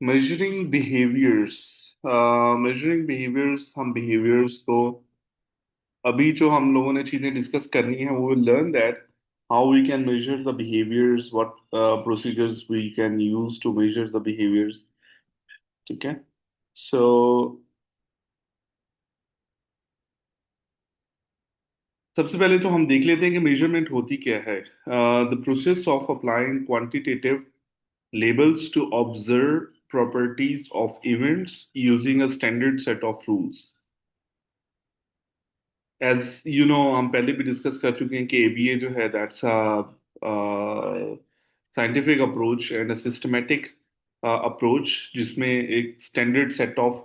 Measuring behaviours. Measuring behaviours, हम behaviours को अभी जो हम लोगों ने चीजें डिस्कस करनी है वो learn that how we can measure the behaviours, what procedures we can use to measure the behaviours. ठीक है। सो सबसे पहले तो हम देख लेते हैं कि मेजरमेंट होती क्या है। The process of applying quantitative labels to observe properties of events using a standard set of rules. As you know, हम पहले भी डिस्कस कर चुके हैं कि एबीए जो है that's a scientific approach and a systematic approach, जिसमें एक standard set of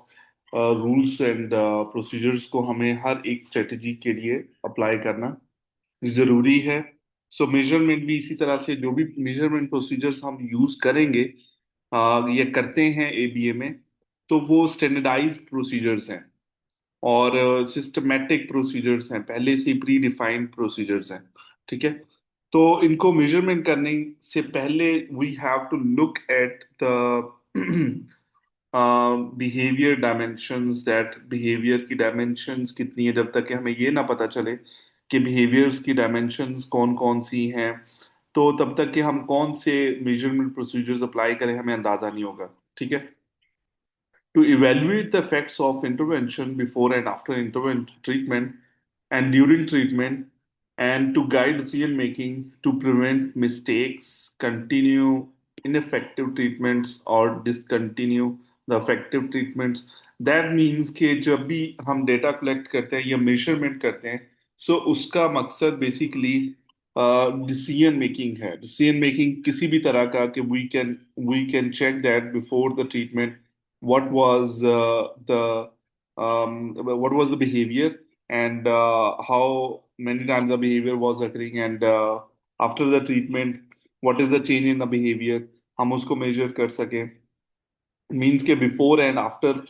rules and procedures को हमें हर एक स्ट्रेटजी के लिए अप्लाई करना जरूरी है। सो मेजरमेंट भी इसी तरह से, जो भी मेजरमेंट प्रोसीजर्स हम यूज करेंगे या करते हैं एबीए में, तो वो स्टैंडर्डाइज्ड प्रोसीजर्स हैं और सिस्टमेटिक प्रोसीजर्स हैं, पहले से प्री डिफाइंड प्रोसीजर्स हैं। ठीक है। तो इनको मेजरमेंट करने से पहले we have to look at the behaviour dimensions, that behaviour की डायमेंशंस कितनी है। जब तक कि हमें ये ना पता चले कि बिहेवियर्स की डायमेंशंस कौन कौन सी हैं, तो तब तक कि हम कौन से मेजरमेंट प्रोसीजर्स अप्लाई करें हमें अंदाजा नहीं होगा। ठीक है। To evaluate the effects of intervention before and after treatment and during treatment, and to guide decision making to prevent mistakes, continue ineffective treatments or discontinue the effective treatments. That means कि जब भी हम data collect करते हैं या measurement करते हैं, so उसका मकसद बेसिकली डिसीजन मेकिंग है। डिसीजन मेकिंग किसी भी तरह का कि we can check that before the treatment what was what was the behavior, and how many times the behavior was occurring, and after the treatment what is the change in the behavior, हम उसको major कर सकें। Means के before and after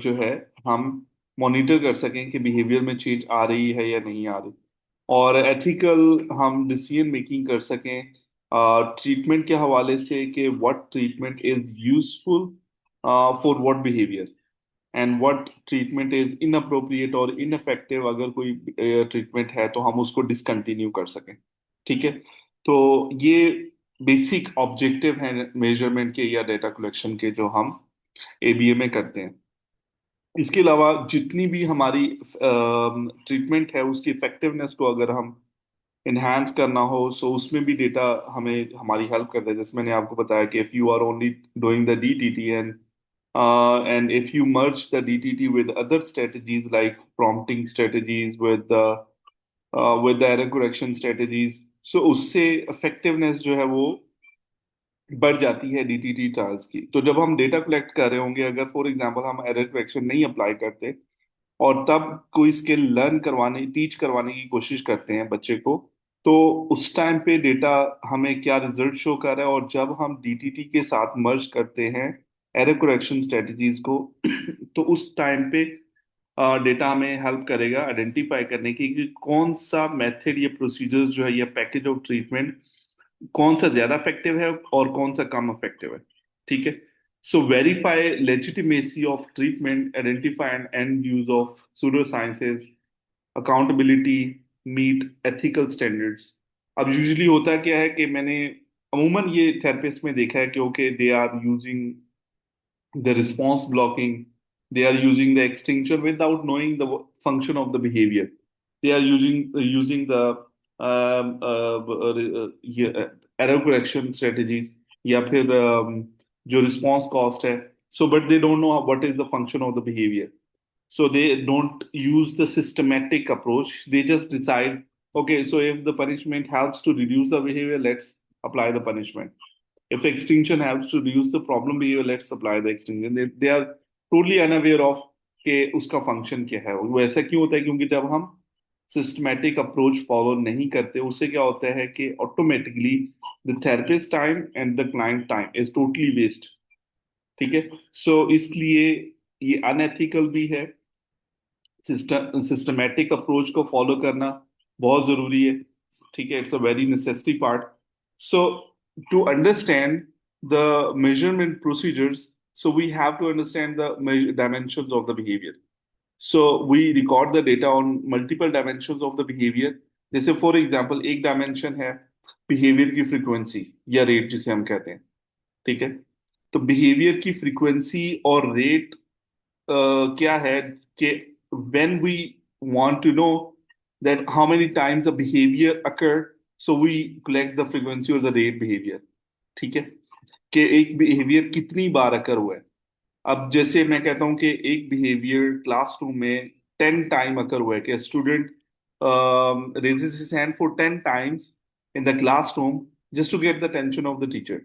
जो है हम monitor कर सकें कि बिहेवियर में चेंज आ रही है या नहीं आ रही, और एथिकल हम डिसीजन मेकिंग कर सकें ट्रीटमेंट के हवाले से कि what treatment is useful for what behaviour, and what treatment is inappropriate और इनफेक्टिव। अगर कोई ट्रीटमेंट है तो हम उसको डिसकंटिन्यू कर सकें। ठीक है। तो ये बेसिक ऑब्जेक्टिव है मेजरमेंट के या डेटा कलेक्शन के, जो हम एबीए में करते हैं। इसके अलावा जितनी भी हमारी ट्रीटमेंट है उसकी इफेक्टिवनेस को अगर हम इनहेंस करना हो, सो उसमें भी डेटा हमें हमारी हेल्प करता है। जैसे मैंने आपको बताया कि if you are only doing the DTT and if you merge the DTT with other strategies like prompting strategies with the error correction strategies, so उससे effectiveness जो है वो बढ़ जाती है डीटीटी ट्रायल्स की। तो जब हम डेटा कलेक्ट कर रहे होंगे, अगर फॉर एग्जांपल हम एरर करेक्शन नहीं अप्लाई करते और तब कोई स्किल लर्न करवाने टीच करवाने की कोशिश करते हैं बच्चे को, तो उस टाइम पे डेटा हमें क्या रिजल्ट शो कर रहा है, और जब हम डीटीटी के साथ मर्ज करते हैं एरर करेक्शन स्ट्रेटजीज को तो उस टाइम पे डेटा हमें हेल्प करेगा आइडेंटिफाई करने की कि कौन सा मेथड या प्रोसीजर्स जो है या पैकेज ऑफ ट्रीटमेंट कौन सा ज्यादा इफेक्टिव है और कौन सा कम इफेक्टिव है। ठीक है। So verify legitimacy of treatment, identify and and use of pseudo sciences, accountability, meet ethical standards. अब यूजुअली होता क्या है कि मैंने अमूमन ये थेरेपिस्ट में देखा है कि okay they are using the response blocking, they are using the extinction without knowing the function of the behavior, they are using the error correction strategies या फिर जो response cost है, so but they don't know what is the function of the behavior, so they don't use the systematic approach, they just decide, okay, so if the punishment helps to reduce the behavior, let's apply the punishment. If extinction helps to reduce the problem behavior, let's apply the extinction. They are totally unaware of कि उसका function क्या है। वो ऐसा क्यों होता है? क्योंकि जब हम सिस्टमैटिक अप्रोच फॉलो नहीं करते, उससे क्या होता है कि automatically the therapist time and the client time is totally waste. ठीक है। सो इसलिए ये अनएथिकल भी है। सिस्टमैटिक अप्रोच को फॉलो करना बहुत जरूरी है। ठीक है। It's a very necessary part. So to understand the measurement procedures, So we have to understand the dimensions of the behavior. So we record the data on multiple dimensions of the behavior. जैसे for example एक dimension है behaviour की frequency या rate जिसे हम कहते हैं, ठीक है। तो बिहेवियर की फ्रीक्वेंसी और रेट क्या है कि when we want to know that how many times a behavior occur, so we collect the frequency or the rate behavior, ठीक है, कि एक बिहेवियर कितनी बार अकर हुआ है। अब जैसे मैं कहता हूँ कि एक बिहेवियर क्लासरूम में 10 टाइम अकर हुआ है कि student raises his hand for 10 times in the classroom just to get the attention of the teacher.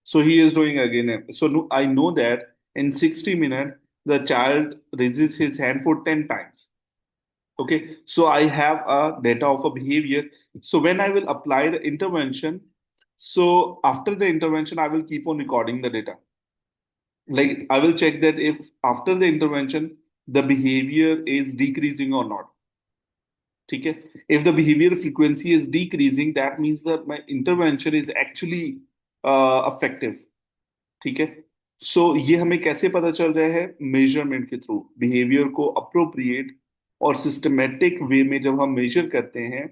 So he is doing again. So I know that in 60 minutes, the child raises his hand for 10 times. Okay. So I have a data of a behavior. So when I will apply the intervention, so after the intervention, I will keep on recording the data. Like I will check that if after the intervention, the behavior is decreasing or not. ठीक है, if the behavior frequency is decreasing that means that my intervention is actually effective, ठीक है। सो ये हमें कैसे पता चल रहा है, मेजरमेंट के थ्रू बिहेवियर को अप्रोप्रिएट और सिस्टमेटिक वे में जब हम मेजर करते हैं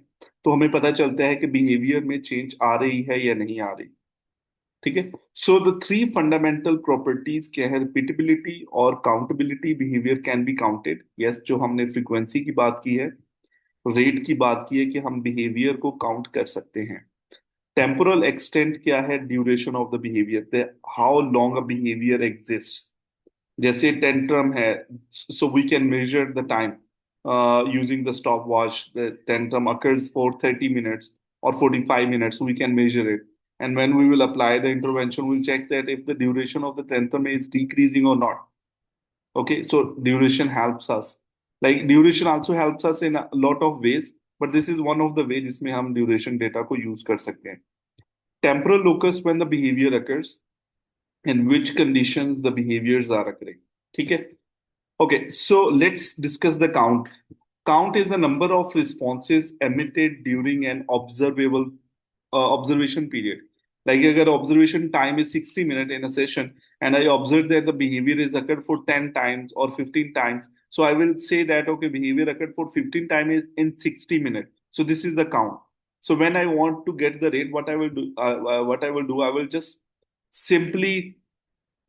तो हमें पता चलता है कि बिहेवियर में चेंज आ रही है या नहीं आ रही, ठीक है। So the three fundamental properties क्या है, रिपीटेबिलिटी और accountability, behaviour can be counted, yes, जो हमने फ्रीक्वेंसी की बात की है, रेट की बात की है कि हम बिहेवियर को काउंट कर सकते हैं। टेम्पोरल एक्सटेंट क्या है, duration of the behaviour, how long a behaviour exist. जैसे टेंट्रम है, so we can measure the time using the stopwatch, the tantrum occurs for 30 minutes or 45 minutes, we can measure it, and when we will apply the intervention we'll check that if the duration of the tantrum is decreasing or not. Okay, so duration helps us. Like duration also helps us in a lot of ways, but this is one of the ways जिसमें हम duration data को use कर सकते हैं. Temporal locus, when the behavior occurs, in which conditions the behaviors are occurring. ठीक है? Okay, so let's discuss the count. Count is the number of responses emitted during an observable observation period. Like अगर observation time is 60 minutes in a session and I observe that the behavior is occurred for 10 times or 15 times, so I will say that okay, behavior occurred for 15 times is in 60 minutes. So this is the count. So when I want to get the rate, I will just simply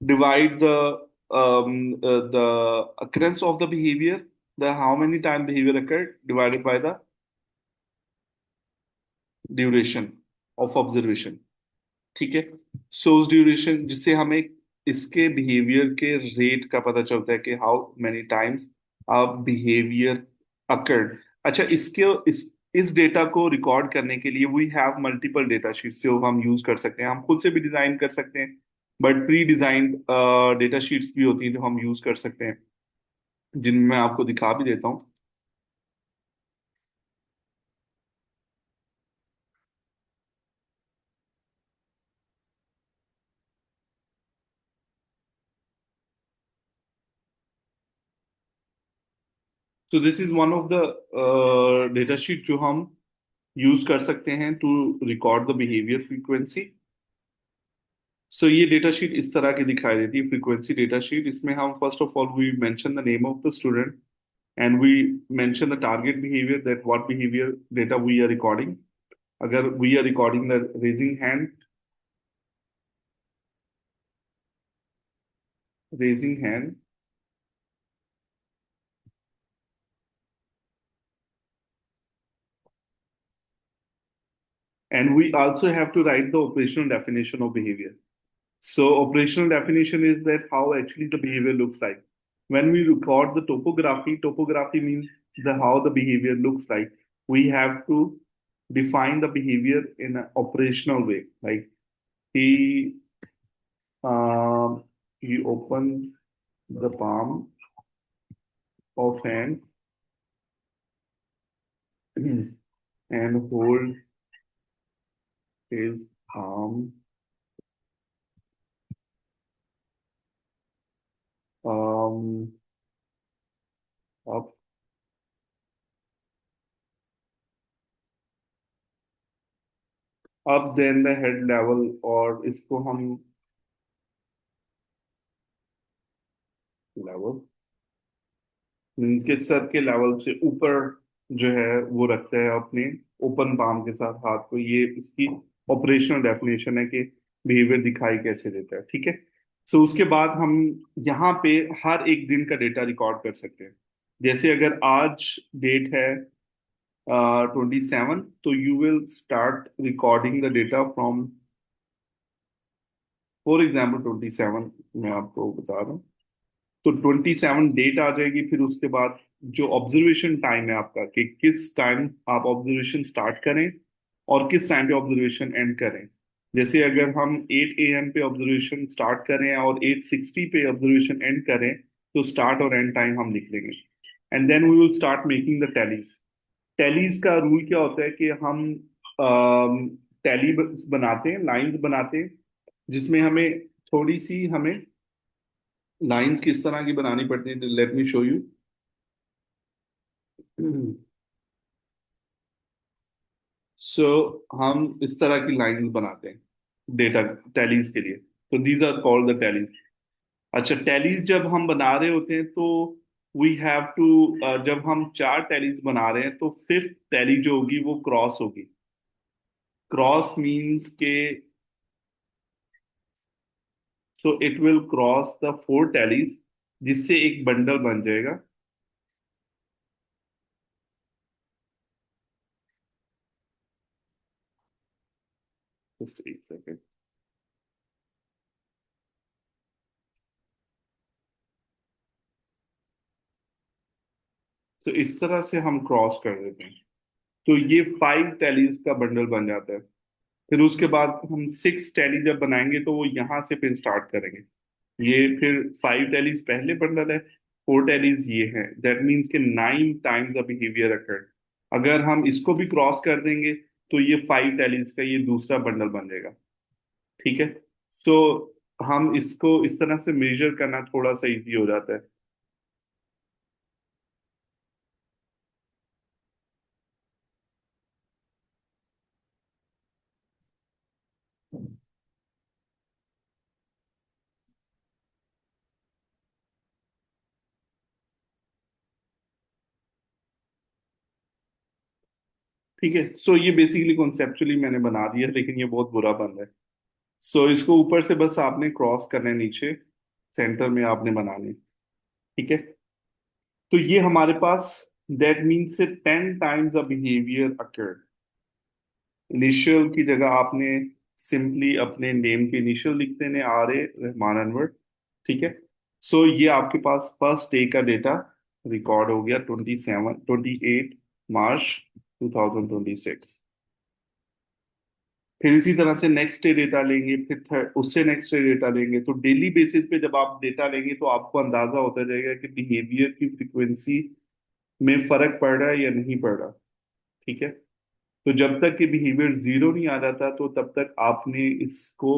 divide the occurrence of the behavior, the how many time behavior occurred divided by the duration of observation, ठीक है। सो उस duration जिससे हमें इसके behaviour के rate का पता चलता है कि how many times a behaviour occurred. अच्छा, इस डेटा को रिकॉर्ड करने के लिए we have multiple data sheets जो हम यूज कर सकते हैं, हम खुद से भी डिजाइन कर सकते हैं, but pre designed data sheets भी होती हैं जो हम यूज कर सकते हैं, जिनमें मैं आपको दिखा भी देता हूँ। तो this is one of the data sheet जो हम यूज कर सकते हैं to record the behaviour frequency. So ये डेटा शीट इस तरह की दिखाई देती है, फ्रीक्वेंसी डेटा शीट। इसमें हम first of all we mention the name of the student and we mention the target behaviour, that what behaviour data we are recording. अगर we are recording the raising hand, and we also have to write the operational definition of behavior. So operational definition is that how actually the behavior looks like. When we record the topography means the how the behavior looks like. We have to define the behavior in an operational way. Like he he opens the palm of hand and hold his arm um, up, then the head level, और इसको हम level means के sir के level से ऊपर जो है वो रखते हैं अपने ओपन पाम के साथ हाथ को। ये इसकी ऑपरेशनल डेफिनेशन है कि बिहेवियर दिखाई कैसे देता है। ठीक है। सो उसके बाद हम यहाँ पे हर एक दिन का डेटा रिकॉर्ड कर सकते हैं। जैसे अगर आज डेट है 27, तो you will start recording the data from, for example 27, मैं आपको बता रहा हूँ। तो 27 डेट आ जाएगी। फिर उसके बाद जो ऑब्जर्वेशन टाइम है आपका, कि किस टाइम आप ऑब्जर्वेशन स्टार्ट करें और किस टाइम पे ऑब्जर्वेशन एंड करें। जैसे अगर हम 8 AM पे ऑब्जर्वेशन स्टार्ट करें और 8:60 पे ऑब्जर्वेशन एंड करें, तो स्टार्ट और एंड टाइम हम लिख लेंगे। And then we will start making the tallies. Tallies का रूल क्या होता है कि हम टैली बनाते हैं, लाइंस बनाते हैं, जिसमें हमें थोड़ी सी हमें लाइंस किस तरह की बनानी पड़ती है, लेट मी शो यू। सो हम इस तरह की लाइंस बनाते हैं डेटा टैलीज के लिए। तो these are called the tallies. अच्छा, टैलीज जब हम बना रहे होते हैं तो वी हैव टू, जब हम चार टैलीज बना रहे हैं तो फिफ्थ टैली जो होगी वो क्रॉस होगी। क्रॉस मीन्स के, so it will cross the four tallies, जिससे एक बंडल बन जाएगा। जस्ट एक सेकेंड। तो इस तरह से हम क्रॉस कर देते हैं, तो ये 5 टैलीज का बंडल बन जाता है। फिर उसके बाद हम 6 टैली जब बनाएंगे तो वो यहाँ से फिर स्टार्ट करेंगे। ये फिर 5 टैलीज पहले बंडल है, 4 टैलीज ये है। दैट मीन्स के 9 टाइम्स द बिहेवियर अकर्ड। अगर हम इसको भी क्रॉस कर देंगे तो ये 5 टैलीज का ये दूसरा बंडल बन जाएगा। ठीक है। सो हम इसको इस तरह से मेजर करना थोड़ा सा इजी हो जाता है। ठीक है। सो ये बेसिकली कॉन्सेप्चुअली मैंने बना दिया, लेकिन ये बहुत बुरा बन रहा है। सो इसको ऊपर से बस आपने क्रॉस करना है, नीचे सेंटर में आपने बनाने। ठीक है। तो ये हमारे पास, दैट मीन्स से 10 times a behaviour occurred. Initial की जगह आपने सिंपली अपने नेम के इनिशियल लिख देने, रहमान अनवर। ठीक है। सो ये आपके पास फर्स्ट डे का डेटा रिकॉर्ड हो गया, 28 मार्च 2026। फिर इसी तरह से नेक्स्ट डे डेटा लेंगे, फिर थर्ड, उससे नेक्स्ट डे डेटा लेंगे। तो डेली बेसिस पे जब आप डेटा लेंगे तो आपको अंदाजा होता जाएगा कि बिहेवियर की फ्रीक्वेंसी में फर्क पड़ रहा है या नहीं पड़ रहा। ठीक है। तो जब तक कि बिहेवियर जीरो नहीं आ जाता, तो तब तक आपने इसको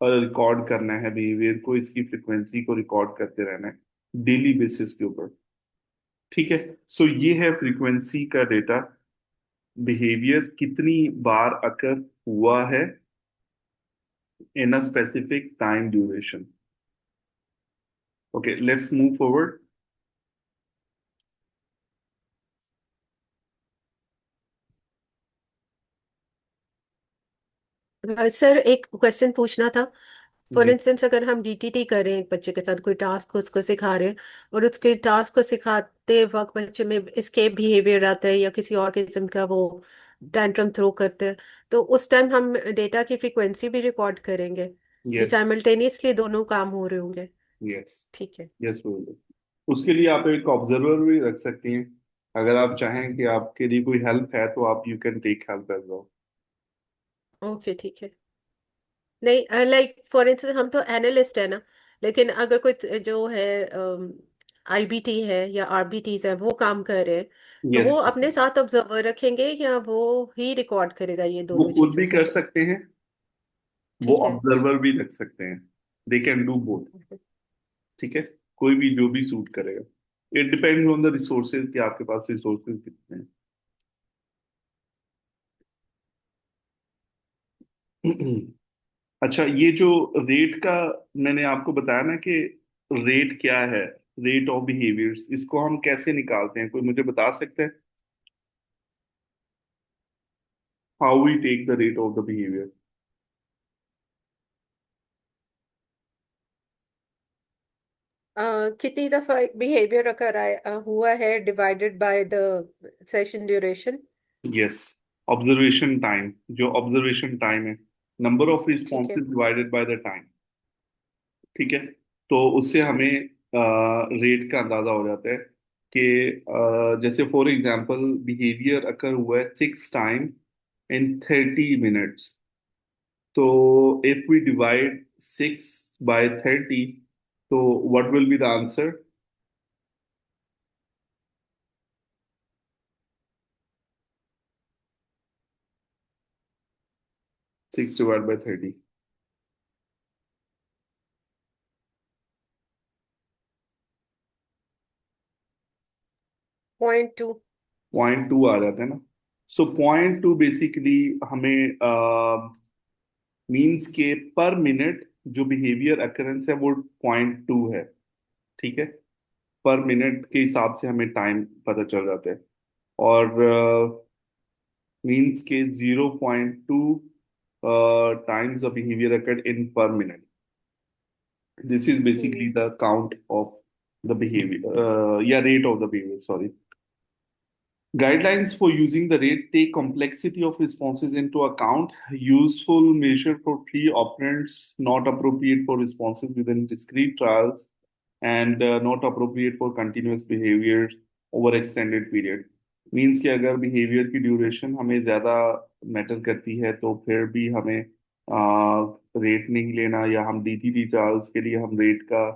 रिकॉर्ड करना है, बिहेवियर को, इसकी फ्रीक्वेंसी को रिकॉर्ड करते रहना है डेली बेसिस के ऊपर। ठीक है। सो ये है फ्रीक्वेंसी का डेटा, बिहेवियर कितनी बार अकर हुआ है in a specific time duration. Okay, let's move forward. Sir एक क्वेश्चन पूछना था। फॉर इंस्टेंस अगर हम डीटीटी कर रहे हैं एक बच्चे के साथ, कोई टास्क उसको सिखा रहे हैं, और उसके टास्क को सिखाते वक्त बच्चे में एस्केप बिहेवियर आता है या किसी और किस्म का वो टैंट्रम थ्रो करते हैं, तो उस टाइम हम डेटा की फ्रीक्वेंसी भी रिकॉर्ड करेंगे कि यस। साइमल्टेनियसली दोनों काम हो रहे होंगे? यस। ठीक है। यस, बोलो। उसके लिए आप एक ऑब्जर्वर भी रख सकती हैं। अगर आप चाहें कि आपके लिए कोई हेल्प है तो आप you can take help as well. Okay ठीक है। नहीं, लाइक फॉर इंस्टेंस हम तो एनालिस्ट है ना, लेकिन अगर कोई जो है आईबीटी है या आरबीटीज है वो काम कर रहे हैं, तो यस, वो अपने साथ ऑब्जर्वर रखेंगे या वो ही रिकॉर्ड करेगा ये वो दोनों खुद चीजें भी सर? कर सकते हैं, वो ठीक है। ऑब्जर्वर भी रख सकते हैं। They can do both. ठीक है। कोई भी जो भी सूट करेगा। It depends on the resources कि आपके पास रिसोर्सेज कितने हैं। अच्छा, ये जो रेट का मैंने आपको बताया ना कि रेट क्या है, रेट ऑफ बिहेवियर्स, इसको हम कैसे निकालते हैं, कोई मुझे बता सकते हैं? How we take the rate of the behaviour? कितनी दफा बिहेवियर अकर हुआ है divided by the session duration. Yes, observation time, जो ऑब्जर्वेशन टाइम है, नंबर ऑफ ठीक है। Responses divided by the time. ठीक है, तो उससे हमें रेट का अंदाजा हो जाता है कि जैसे फॉर एग्जांपल बिहेवियर अकर हुआ है 6 टाइम इन 30 मिनट्स, तो इफ वी डिवाइड 6 by 30, तो what will be the answer? 6 divided by 30। 0.2। 0.2 आ जाता है ना। सो 0.2 बेसिकली हमें मीन्स के पर मिनट जो बिहेवियर अकरेंस है वो 0.2 है। ठीक है, पर मिनट के हिसाब से हमें टाइम पता चल जाता है। और मीन्स के 0.2 times a behaviour occurred in per minute. This is basically hmm. The count of the behaviour या rate of the behaviour, sorry. Guidelines for using the rate take complexity of responses into account. Useful measure for free operands, not appropriate for responses within discrete trials, and not appropriate for continuous behavior over extended period. Means कि अगर behavior की duration हमें ज़्यादा matter करती है तो फिर भी हमें रेट नहीं लेना, या हम डीटीटी trials के लिए हम रेट का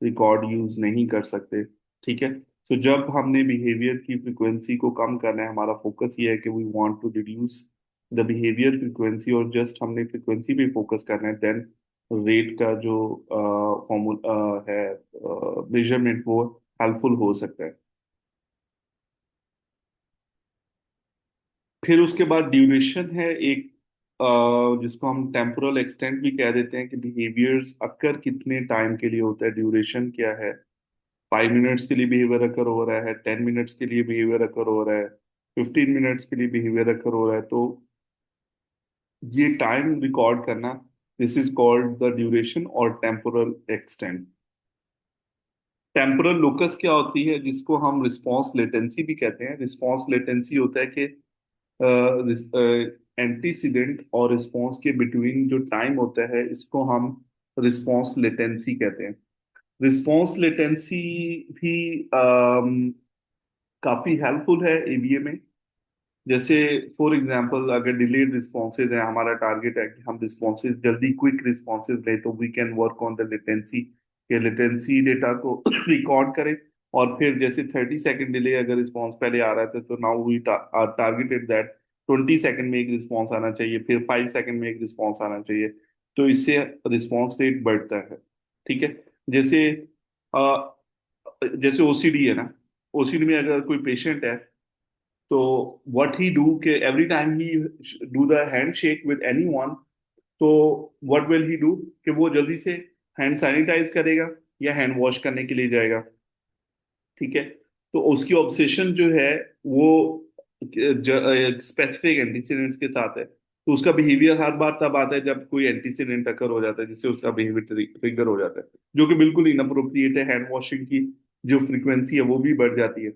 रिकॉर्ड यूज नहीं कर सकते। ठीक है, सो जब हमने बिहेवियर की फ्रिक्वेंसी को कम करना है, हमारा फोकस ये है कि we want to reduce the behaviour frequency, और जस्ट हमने फ्रिक्वेंसी पे फोकस करना है, देन रेट का जो फॉर्मूला है, मेजरमेंट, वो हेल्पफुल हो सकता है। फिर उसके बाद ड्यूरेशन है एक, जिसको हम टेम्पोरल एक्सटेंट भी कह देते हैं, कि बिहेवियर्स अक्कर कितने टाइम के लिए होता है, ड्यूरेशन क्या है। 5 मिनट्स के लिए बिहेवियर अकर हो रहा है, 10 मिनट्स के लिए बिहेवियर अकर हो रहा है, 15 मिनट्स के लिए बिहेवियर अकर हो रहा है, तो ये टाइम रिकॉर्ड करना, this is called the duration और टेम्पोरल एक्सटेंट। टेम्पोरल लोकस क्या होती है, जिसको हम रिस्पांस लेटेंसी भी कहते हैं। रिस्पांस लेटेंसी होता है कि एंटीसीडेंट और रिस्पांस के बिटवीन जो टाइम होता है, इसको हम रिस्पांस लेटेंसी कहते हैं। रिस्पांस लेटेंसी भी काफी हेल्पफुल है एबीए में। जैसे फॉर एग्जांपल अगर डिलेड रिस्पॉन्सेज है, हमारा टारगेट है कि हम रिस्पॉन्सेज जल्दी क्विक रिस्पॉन्सेज लें, तो we can work on the latency, के लेटेंसी डेटा को रिकॉर्ड करें। और फिर जैसे 30 सेकंड डिले अगर रिस्पॉन्स पहले आ रहा था, तो now we targeted that 20 second में एक रिस्पॉन्स आना चाहिए, फिर 5 सेकंड में एक रिस्पॉन्स आना चाहिए। तो इससे रिस्पॉन्स रेट बढ़ता है। ठीक है, जैसे जैसे ओसीडी है ना, ओसीडी में अगर कोई पेशेंट है, तो व्हाट ही डू के every time he do the hand shake with anyone, तो व्हाट विल ही डू कि वो जल्दी से हैंड सैनिटाइज करेगा या हैंड वॉश करने के लिए जाएगा। ठीक है, तो उसकी ऑब्सेशन जो है वो स्पेसिफिक एंटीसीडेंट्स के साथ है, तो उसका बिहेवियर हर बार तब आता है जब कोई एंटीसीडेंट अकर हो जाता है, जिससे उसका बिहेवियर ट्रिगर हो जाता है, जो कि बिल्कुल इनअप्रोप्रिएट है। हैंड वॉशिंग की जो फ्रीक्वेंसी है वो भी बढ़ जाती है।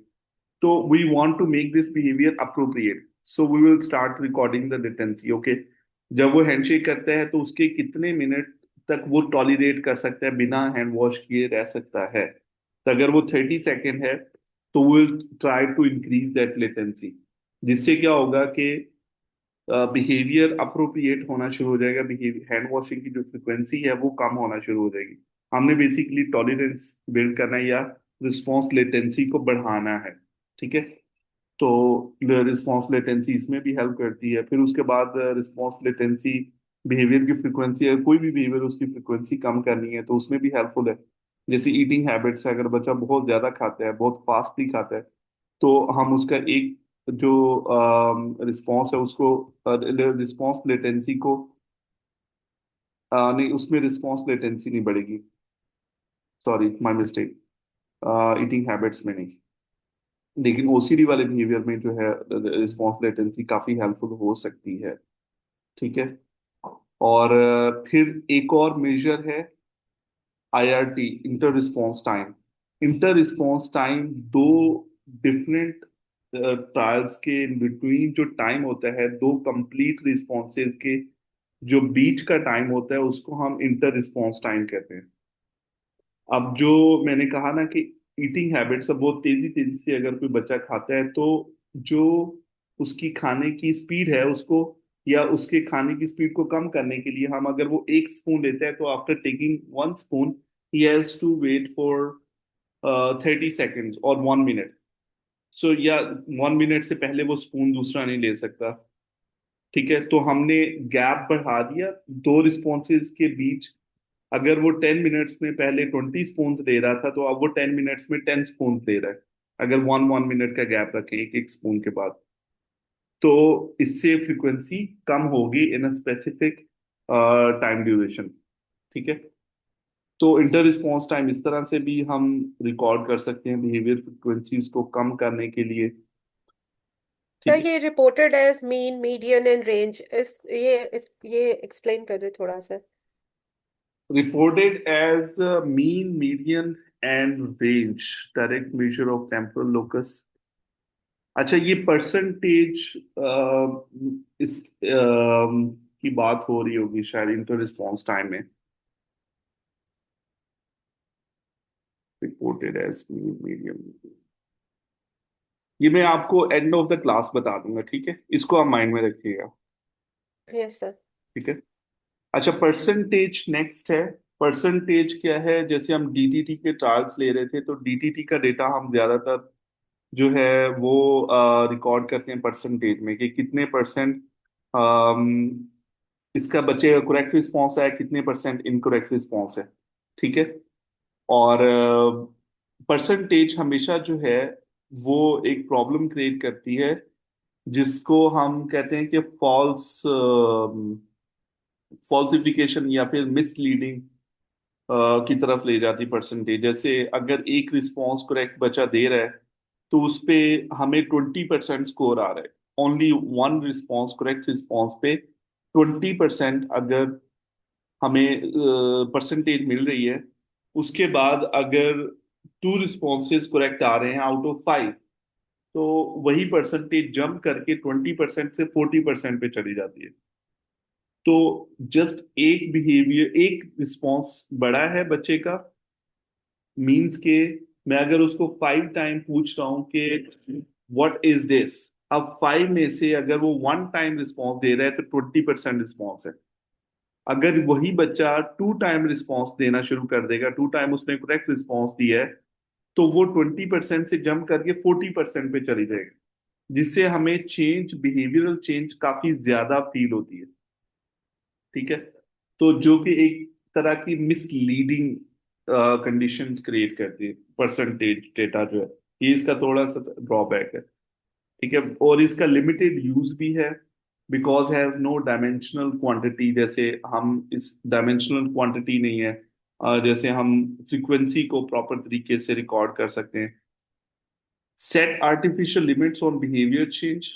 तो we want to make this behavior appropriate, so we will start recording the latency, okay? जब वो हैंडशेक करता है तो उसके कितने मिनट तक वो टॉलरेट कर सकता है, बिना हैंड वॉश किए रह सकता है। तो अगर वो 30 सेकेंड है, तो will try to increase that latency, जिससे क्या होगा कि बिहेवियर अप्रोप्रिएट होना शुरू हो जाएगा, बिहेवियर हैंड वॉशिंग की जो फ्रिक्वेंसी है वो कम होना शुरू हो जाएगी। हमने बेसिकली टॉलरेंस बिल्ड करना है, या रिस्पॉन्स लेटेंसी को बढ़ाना है। ठीक है, तो रिस्पॉन्स लेटेंसी इसमें भी हेल्प करती है। फिर उसके बाद रिस्पॉन्स लेटेंसी बिहेवियर की फ्रिक्वेंसी है, कोई भी बिहेवियर उसकी फ्रिक्वेंसी कम करनी है तो उसमें भी हेल्पफुल है। जैसे ईटिंग हैबिट्स है, अगर बच्चा बहुत ज्यादा खाता है, बहुत फास्टली खाता है, तो हम उसका एक जो रिस्पॉन्स है उसको, रिस्पॉन्स लेटेंसी को नहीं, उसमें रिस्पॉन्स लेटेंसी नहीं बढ़ेगी। Sorry, my mistake, eating habits में नहीं। लेकिन ओसीडी वाले बिहेवियर में जो है रिस्पॉन्स लेटेंसी काफी हेल्पफुल हो सकती है। ठीक है। और फिर एक और मेजर है IRT, inter response time. Inter response time दो डिफरेंट ट्रायल्स के बिटवीन जो टाइम होता है, दो कंप्लीट रिस्पॉन्सेज के जो बीच का टाइम होता है, उसको हम इंटर रिस्पॉन्स टाइम कहते हैं। अब जो मैंने कहा ना कि ईटिंग हैबिट्स, अब बहुत तेजी तेजी से अगर कोई बच्चा खाता है, तो जो उसकी खाने की स्पीड है उसको, या उसके खाने की स्पीड को कम करने के लिए, हम अगर वो एक स्पून लेते हैं तो आफ्टर टेकिंग 1 स्पून ही has to wait for 30 seconds और 1 मिनट। सो या 1 मिनट से पहले वो स्पून दूसरा नहीं ले सकता। ठीक है, तो हमने गैप बढ़ा दिया दो रिस्पॉन्सेज के बीच। अगर वो 10 मिनट्स में पहले 20 स्पून दे रहा था, तो अब वो 10 मिनट्स में 10 स्पून दे रहा है। अगर 1 1 मिनट का गैप रखें एक एक स्पून के बाद, तो इससे फ्रीक्वेंसी कम होगी इन अ स्पेसिफिक टाइम ड्यूरेशन। ठीक है। तो इंटर रिस्पॉन्स टाइम इस तरह से भी हम रिकॉर्ड कर सकते हैं बिहेवियर फ्रीक्वेंसीज को कम करने के लिए। ठीक सर, है। ये reported as mean, median and range, ये एक्सप्लेन कर दे थोड़ा सा। Reported as mean, median and range, direct measure of temporal locus. अच्छा, ये परसेंटेज इस की बात हो रही होगी शायद इंटर रिस्पॉन्स टाइम में। रिपोर्टेड एज मीडियम, ये मैं आपको एंड ऑफ द क्लास बता दूंगा। ठीक है, इसको आप माइंड में रखिएगा। Yes sir. ठीक है। अच्छा, परसेंटेज नेक्स्ट है। परसेंटेज क्या है? जैसे हम डीटीटी के ट्रायल्स ले रहे थे, तो डीटीटी का डेटा हम ज्यादातर जो है वो रिकॉर्ड करते हैं परसेंटेज में, कि कितने परसेंट इसका बच्चे का करेक्ट रिस्पॉन्स है, कितने परसेंट इनकरेक्ट रिस्पॉन्स है। ठीक है। और परसेंटेज हमेशा जो है वो एक प्रॉब्लम क्रिएट करती है, जिसको हम कहते हैं कि फॉल्सिफिकेशन या फिर मिसलीडिंग की तरफ ले जाती परसेंटेज। जैसे अगर एक रिस्पॉन्स करेक्ट बच्चा दे रहा है, तो उस पे हमें 20% स्कोर आ रहा है। Only one response, correct response पे 20% अगर हमें परसेंटेज मिल रही है, उसके बाद अगर 2 रिस्पॉन्सेज करेक्ट आ रहे हैं आउट ऑफ 5, तो वही परसेंटेज जंप करके 20% से 40% पे चली जाती है। तो जस्ट एक बिहेवियर, एक रिस्पॉन्स बड़ा है बच्चे का, मीन्स के मैं अगर उसको 5 टाइम पूछ रहा हूं कि व्हाट इज दिस, अब 5 में से अगर वो 1 टाइम रिस्पॉन्स दे रहा है तो 20% रिस्पॉन्स है। अगर वही बच्चा 2 टाइम रिस्पॉन्स देना शुरू कर देगा, 2 टाइम उसने करेक्ट रिस्पॉन्स दिया है, तो वो 20% से जंप करके 40% पे चली जाएगी, जिससे हमें चेंज, बिहेवियरल चेंज काफी ज्यादा फील होती है। ठीक है। तो जो कि एक तरह की मिसलीडिंग कंडीशंस क्रिएट करती है परसेंटेज डेटा जो है। ये इसका थोड़ा सा ड्रॉबैक है। ठीक है। और इसका लिमिटेड यूज भी है, because has no dimensional quantity. जैसे हम इस डायमेंशनल क्वांटिटी नहीं है, जैसे हम फ्रीक्वेंसी को प्रॉपर तरीके से रिकॉर्ड कर सकते हैं। Set artificial limits on behaviour change.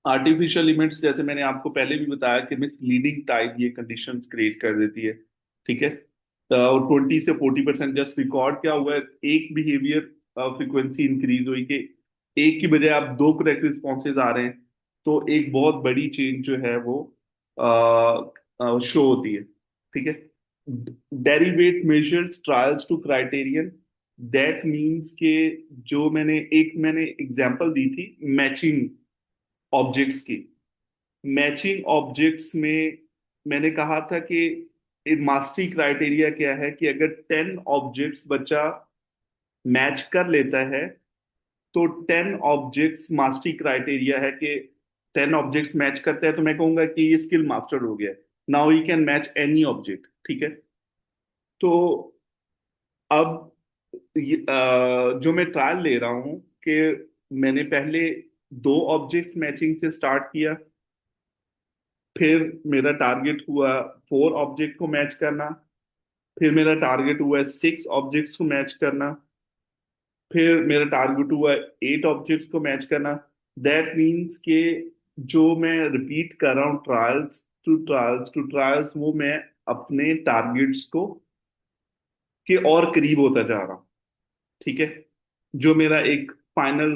Artificial limits, जैसे मैंने आपको पहले भी बताया कि मिसलीडिंग टाइप ये कंडीशंस क्रिएट कर देती है। ठीक है। तो 20 से 40% जस्ट रिकॉर्ड क्या हुआ है, एक बिहेवियर फ्रीक्वेंसी इंक्रीज हुई कि एक की बजाय आप दो करेक्ट रिस्पॉन्सेज आ रहे हैं, तो एक बहुत बड़ी चेंज जो है वो शो होती है। ठीक है। Derived measures trials to criterion. That means के जो मैंने एग्जांपल दी थी मैचिंग ऑब्जेक्ट्स की। मैचिंग ऑब्जेक्ट्स में मैंने कहा था कि एक मास्टरी क्राइटेरिया क्या है, कि अगर 10 ऑब्जेक्ट्स बच्चा मैच कर लेता है, तो 10 ऑब्जेक्ट्स मास्टरी क्राइटेरिया है, कि 10 ऑब्जेक्ट्स मैच करता है तो मैं कहूंगा कि ये स्किल मास्टर हो गया। Now he can match any object. ठीक है। तो अब जो मैं ट्रायल ले रहा हूं कि मैंने पहले 2 ऑब्जेक्ट्स मैचिंग से स्टार्ट किया, फिर मेरा टारगेट हुआ 4 ऑब्जेक्ट को मैच करना, फिर मेरा टारगेट हुआ है 6 ऑब्जेक्ट्स को मैच करना। फिर मेरा टारगेट हुआ है 8 ऑब्जेक्ट्स को मैच करना। दैट मीन्स के जो मैं रिपीट कर रहा हूँ trials to trials to trials, वो मैं अपने टारगेट्स को के और करीब होता जा रहा हूँ। ठीक है। जो मेरा एक फाइनल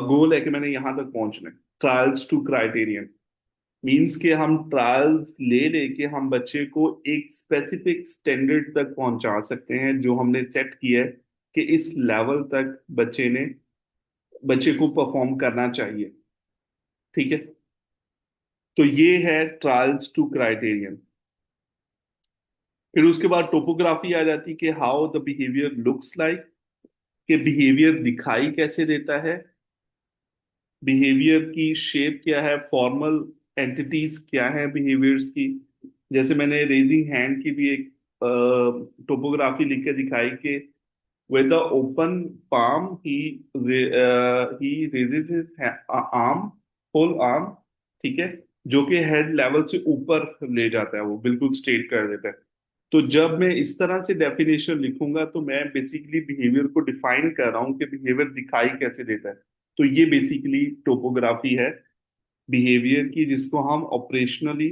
गोल है कि मैंने यहां तक पहुंचना है, ट्रायल्स टू क्राइटेरियन। मीन्स के हम ट्रायल्स ले लेके हम बच्चे को एक स्पेसिफिक स्टैंडर्ड तक पहुंचा सकते हैं जो हमने सेट किया है कि इस लेवल तक बच्चे को परफॉर्म करना चाहिए। ठीक है। तो ये है ट्रायल्स टू क्राइटेरियन। फिर उसके बाद टोपोग्राफी आ जाती कि how the behaviour looks like, कि बिहेवियर दिखाई कैसे देता है, बिहेवियर की शेप क्या है, फॉर्मल एंटिटीज क्या है बिहेवियर्स की। जैसे मैंने रेजिंग हैंड की भी एक टोपोग्राफी लिख के दिखाई कि with the open palm he raises his arm, whole arm। ठीक है। जो कि हेड लेवल से ऊपर ले जाता है, वो बिल्कुल स्ट्रेट कर देता है। तो जब मैं इस तरह से डेफिनेशन लिखूंगा तो मैं बेसिकली बिहेवियर को डिफाइन कर रहा हूँ कि बिहेवियर दिखाई कैसे देता है। तो ये बेसिकली टोपोग्राफी है बिहेवियर की, जिसको हम ऑपरेशनली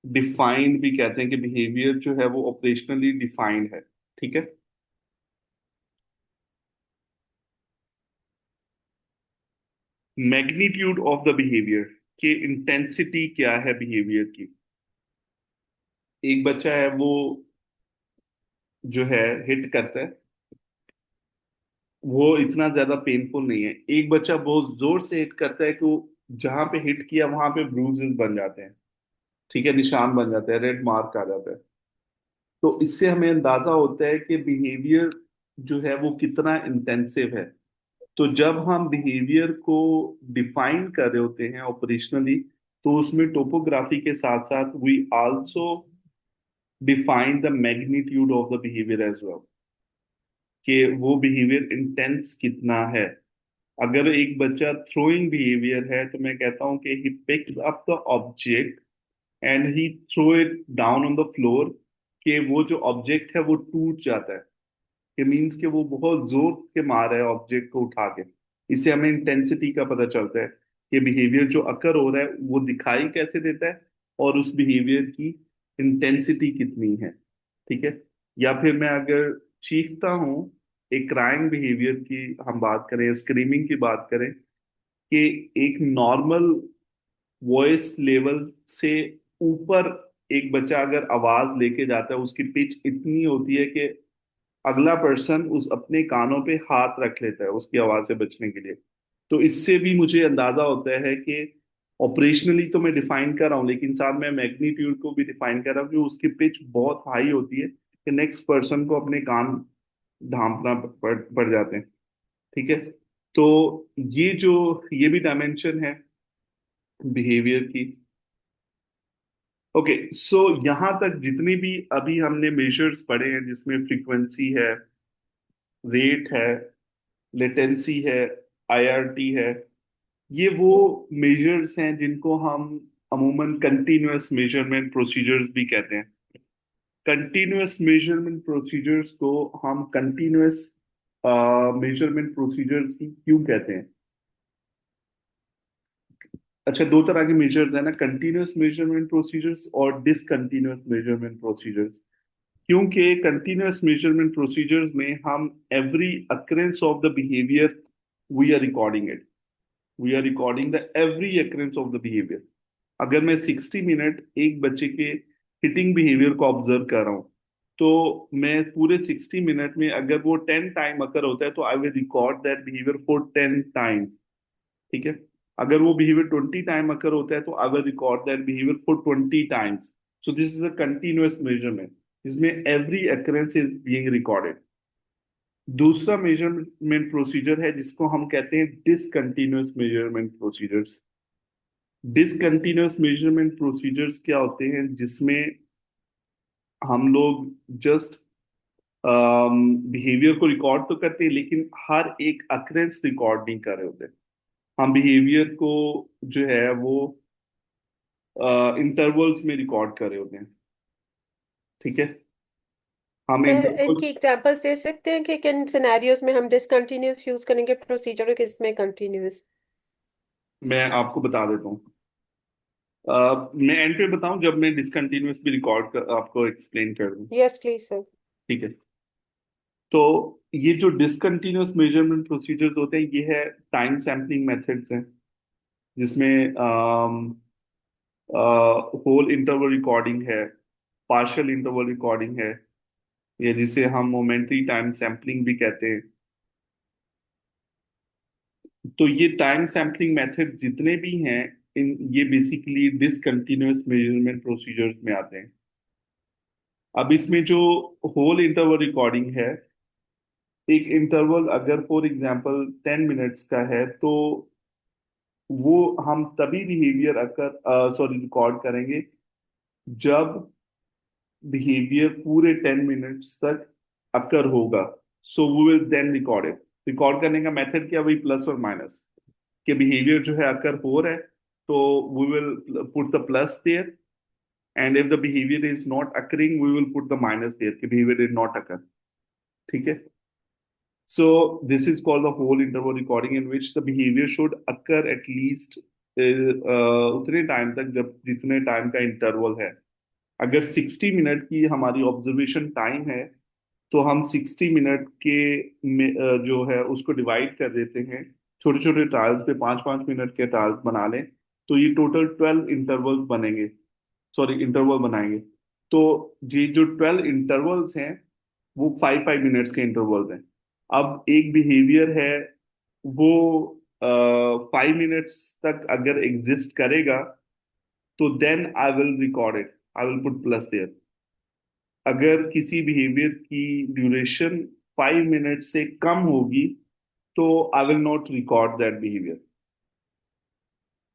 डिफाइंड भी कहते हैं कि बिहेवियर जो है वो ऑपरेशनली डिफाइंड है। ठीक है। मैग्नीट्यूड ऑफ द बिहेवियर, कि इंटेंसिटी क्या है बिहेवियर की। एक बच्चा है वो जो है हिट करता है, वो इतना ज्यादा पेनफुल नहीं है। एक बच्चा बहुत जोर से हिट करता है कि वो जहां पे हिट किया वहां पे ब्रूजेस बन जाते हैं। ठीक है, निशान बन जाते हैं, रेड मार्क आ जाता है। तो इससे हमें अंदाजा होता है कि बिहेवियर जो है वो कितना इंटेंसिव है। तो जब हम बिहेवियर को डिफाइन कर रहे होते हैं ऑपरेशनली, तो उसमें टोपोग्राफी के साथ साथ we also define the magnitude of the behaviour as well, कि वो बिहेवियर इंटेंस कितना है। अगर एक बच्चा थ्रोइंग बिहेवियर है तो मैं कहता हूं कि he picks up the object and he throw it down on the floor, कि वो जो ऑब्जेक्ट है वो टूट जाता है। कि मीन्स कि वो बहुत जोर के मार है ऑब्जेक्ट को उठा के। इससे हमें इंटेंसिटी का पता चलता है कि बिहेवियर जो अकर हो रहा है वो दिखाई कैसे देता है और उस बिहेवियर की इंटेंसिटी कितनी है। ठीक है। या फिर मैं अगर चीखता हूँ, एक क्राइंग बिहेवियर की हम बात करें, स्क्रीमिंग की बात करें, कि एक नॉर्मल वॉइस लेवल से ऊपर एक बच्चा अगर आवाज लेके जाता है, उसकी पिच इतनी होती है कि अगला पर्सन उस अपने कानों पे हाथ रख लेता है उसकी आवाज से बचने के लिए। तो इससे भी मुझे अंदाजा होता है कि ऑपरेशनली तो मैं डिफाइन कर रहा हूँ, लेकिन साथ में मैग्नीट्यूड को भी डिफाइन कर रहा हूँ कि उसकी पिच बहुत हाई होती है कि नेक्स्ट पर्सन को अपने कान ढांपना पड़ जाते हैं। ठीक है। तो ये जो ये भी डायमेंशन है बिहेवियर की। ओके, सो यहाँ तक जितने भी अभी हमने मेजर्स पढ़े हैं, जिसमें फ्रीक्वेंसी है, रेट है, लेटेंसी है, आईआरटी है, ये वो मेजर्स हैं जिनको हम अमूमन कंटीन्यूअस मेजरमेंट प्रोसीजर्स भी कहते हैं। कंटीन्यूअस मेजरमेंट प्रोसीजर्स को हम कंटीन्यूअस मेजरमेंट प्रोसीजर्स ही क्यों कहते हैं? अच्छा, दो तरह के मेजर्स है ना, कंटीन्यूअस मेजरमेंट प्रोसीजर्स और डिसकंटीन्यूअस मेजरमेंट प्रोसीजर्स। क्योंकि कंटीन्यूअस मेजरमेंट प्रोसीजर्स में हम every occurrence of the behaviour we are recording it, we are recording the every occurrence of the behaviour. अगर मैं 60 मिनट एक बच्चे के हिटिंग बिहेवियर को ऑब्जर्व कर रहा हूँ, तो मैं पूरे 60 मिनट में अगर वो 10 टाइम अकर होता है तो I will record that behaviour for 10 times. ठीक है। अगर वो बिहेवियर 20 टाइम अकर होता है तो I will record that behaviour for 20 times. So this is a continuous measurement, इसमें every occurrence is being recorded. दूसरा मेजरमेंट प्रोसीजर है जिसको हम कहते हैं discontinuous measurement procedures. Discontinuous measurement procedures क्या होते हैं, जिसमें हम लोग जस्ट बिहेवियर को रिकॉर्ड तो करते हैं लेकिन हर एक अकरेंस रिकॉर्ड नहीं कर रहे होते। हम बिहेवियर को जो है वो इंटरवल्स में रिकॉर्ड कर रहे होते हैं। ठीक है। हम सर इंटरवल, इनकी एग्जांपल्स दे सकते हैं कि किन सिनेरियोज में हम डिसकंटिन्यूअस यूज करेंगे प्रोसीजर और किस में कंटिन्यूअस? मैं आपको बता देता हूँ। मैं एंड पे बताऊं जब मैं डिसकंटिन्यूअस भी रिकॉर्ड कर आपको एक्सप्लेन कर दूं। Yes please sir. ठीक है। तो ये जो डिसकंटिन्यूअस मेजरमेंट प्रोसीजर्स होते हैं, ये है टाइम सैम्पलिंग मेथड्स हैं, जिसमें होल इंटरवल रिकॉर्डिंग है, पार्शियल इंटरवल रिकॉर्डिंग है, या जिसे हम मोमेंट्री टाइम सैम्पलिंग भी कहते हैं। तो ये टाइम सैम्पलिंग मेथड जितने भी हैं, इन ये बेसिकली डिसकंटिन्यूअस मेजरमेंट प्रोसीजर्स में आते हैं। अब इसमें जो होल इंटरवल रिकॉर्डिंग है, एक इंटरवल अगर फॉर एग्जांपल 10 मिनट्स का है, तो वो हम तभी बिहेवियर अकर सॉरी रिकॉर्ड करेंगे जब बिहेवियर पूरे 10 मिनट्स तक अकर होगा। So we will then record it. Record करने का मेथड क्या, वही प्लस और माइनस, कि बिहेवियर जो है अकर हो रहा है, तो we will put the plus there, and if the behaviour is not occurring we will put the minus there, कि बिहेवियर इज नॉट अकर। ठीक है। So this is called the whole interval recording, in which the behavior should occur at least उतने time तक जब जितने time का interval है। अगर 60 मिनट की हमारी ऑब्जर्वेशन टाइम है, तो हम 60 मिनट के जो है उसको डिवाइड कर देते हैं छोटे छोटे ट्रायल्स पे, 5 5 मिनट के ट्रायल्स बना लें, तो ये टोटल 12 इंटरवल्स बनेंगे, सॉरी इंटरवल बनाएंगे। तो ये जो 12 इंटरवल्स हैं, वो 5 5 मिनट्स के इंटरवल्स हैं। अब एक बिहेवियर है, वो 5 मिनट्स तक अगर एग्जिस्ट करेगा, तो then I will record it, I will put plus there. अगर किसी बिहेवियर की ड्यूरेशन 5 मिनट से कम होगी, तो I will not record that behaviour.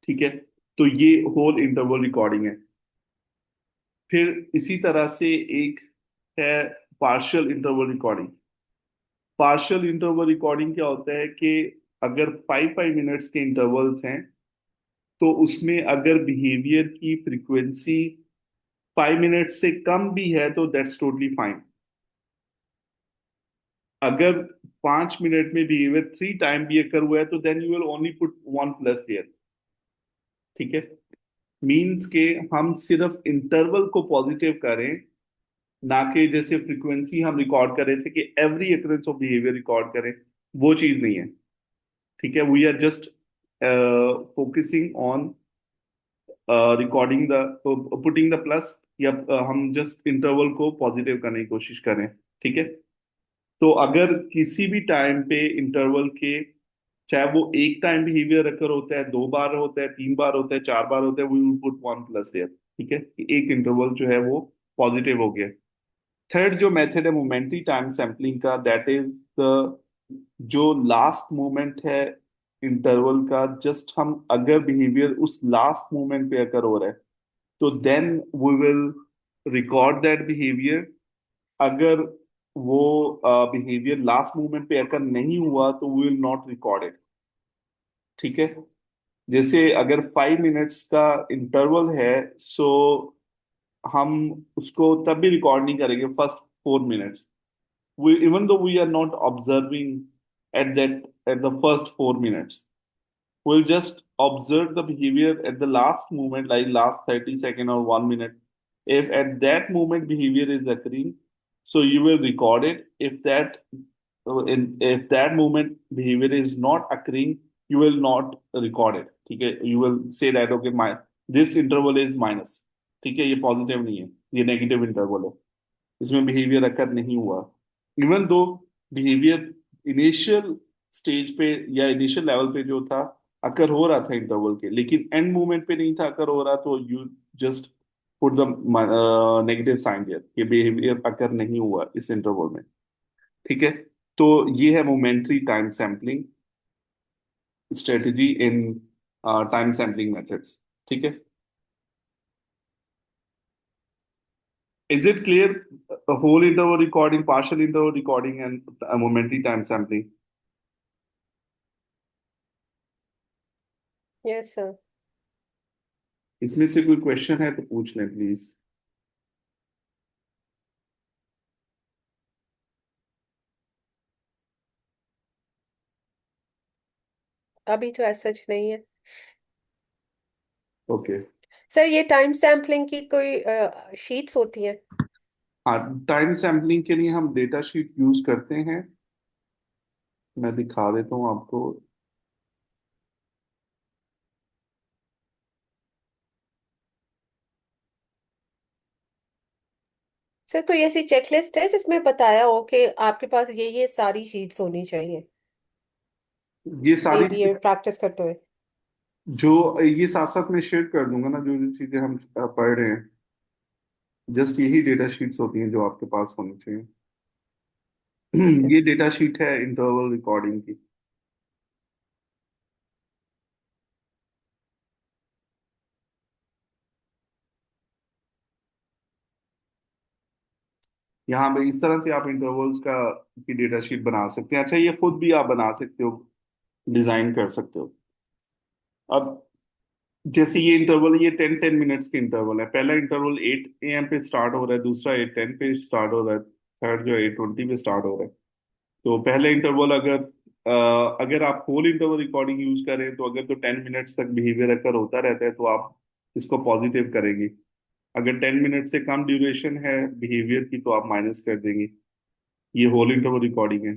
ठीक है। तो ये होल इंटरवल रिकॉर्डिंग है। फिर इसी तरह से एक है partial interval recording. Partial interval recording क्या होता है कि अगर 5 5 मिनट्स के इंटरवल्स हैं, तो उसमें अगर बिहेवियर की फ्रीक्वेंसी 5 मिनट से कम भी है, तो दैट्स टोटली फाइन। अगर 5 मिनट में बिहेवियर 3 टाइम भी अकर हुआ है, तो then you will only put one plus there. ठीक है। मीन्स के हम सिर्फ इंटरवल को पॉजिटिव करें, ना कि जैसे फ्रीक्वेंसी हम रिकॉर्ड कर रहे थे कि every occurrence of behaviour record करें, वो चीज नहीं है। ठीक है। We are just focusing on recording the putting the plus, या हम जस्ट इंटरवल को पॉजिटिव करने की कोशिश करें। ठीक है। तो अगर किसी भी टाइम पे इंटरवल के, चाहे वो एक टाइम बिहेवियर अकर होता है, 2 बार होता है, 3 बार होता है, 4 बार होता है, we will put one plus there. ठीक है। एक इंटरवल जो है वो पॉजिटिव हो गया। थर्ड जो मेथड है मोमेंट्री टाइम सैम्पलिंग का, दैट इज द जो लास्ट मोमेंट है इंटरवल का, जस्ट हम अगर बिहेवियर उस लास्ट मोमेंट पे अगर हो रहा है, तो then we will record that behaviour. अगर वो बिहेवियर लास्ट मोमेंट पे अगर नहीं हुआ, तो we will not record it. ठीक है। जैसे अगर 5 मिनट्स का इंटरवल है, सो हम उसको तब भी रिकॉर्ड नहीं करेंगे first 4 minutes. we even though we are not observing at the first 4 minutes, we'll just observe the behavior at the last moment, like last 30 second or 1 minute. If at that moment behavior is occurring, so you will record it. If that moment behavior is not occurring, you will not record it. ठीक है। You will say that okay, my this interval is minus। ठीक है, ये positive नहीं है, ये negative interval है, इसमें बिहेवियर अकर नहीं हुआ। Even though behaviour initial stage पे या इनिशियल लेवल पे जो था अकर हो रहा था इंटरवल के, लेकिन एंड मोमेंट पे नहीं था अकर हो रहा, तो you just put the negative sign there, ये बिहेवियर अकर नहीं हुआ इस इंटरवल में। ठीक है। तो ये है momentary time sampling strategy in time sampling methods. ठीक है। Is it clear? A whole interval recording, partial interval recording, and a momentary time sampling. Yes sir. इसमें से कोई क्वेश्चन है तो पूछ लें प्लीज। अभी तो ऐसा सच नहीं है। ओके। सर ये टाइम सैम्पलिंग की कोई शीट्स होती हैं? हाँ, टाइम सैम्पलिंग के लिए हम डेटा शीट यूज करते हैं। मैं दिखा देता हूँ आपको। सर कोई ऐसी चेकलिस्ट है जिसमें बताया हो कि आपके पास ये सारी शीट्स होनी चाहिए ये सारी बीबीए प्रैक्टिस करते हुए? जो ये साथ साथ मैं शेयर कर दूंगा ना, जो जो चीजें हम पढ़ रहे हैं। जस्ट यही डेटा शीट्स होती हैं जो आपके पास होनी चाहिए। ठीक है। ये डेटा शीट है इंटरवल रिकॉर्डिंग की। यहाँ पे इस तरह से आप इंटरवल्स का की डेटा शीट बना सकते हैं। अच्छा, ये खुद भी आप बना सकते हो, डिजाइन कर सकते हो। अब जैसे ये इंटरवल, ये 10-10 मिनट्स के इंटरवल है। पहला इंटरवल 8 AM पे स्टार्ट हो रहा है, दूसरा 8:10 पे स्टार्ट हो रहा है, थर्ड जो है 8:20 पे स्टार्ट हो रहा है। तो पहले इंटरवल अगर आप होल इंटरवल रिकॉर्डिंग यूज करें तो अगर तो 10 मिनट्स तक बिहेवियर अगर होता रहता है तो आप इसको पॉजिटिव करेंगे। अगर 10 मिनट से कम ड्यूरेशन है बिहेवियर की तो आप माइनस कर देंगे। ये होल इंटरवल रिकॉर्डिंग है।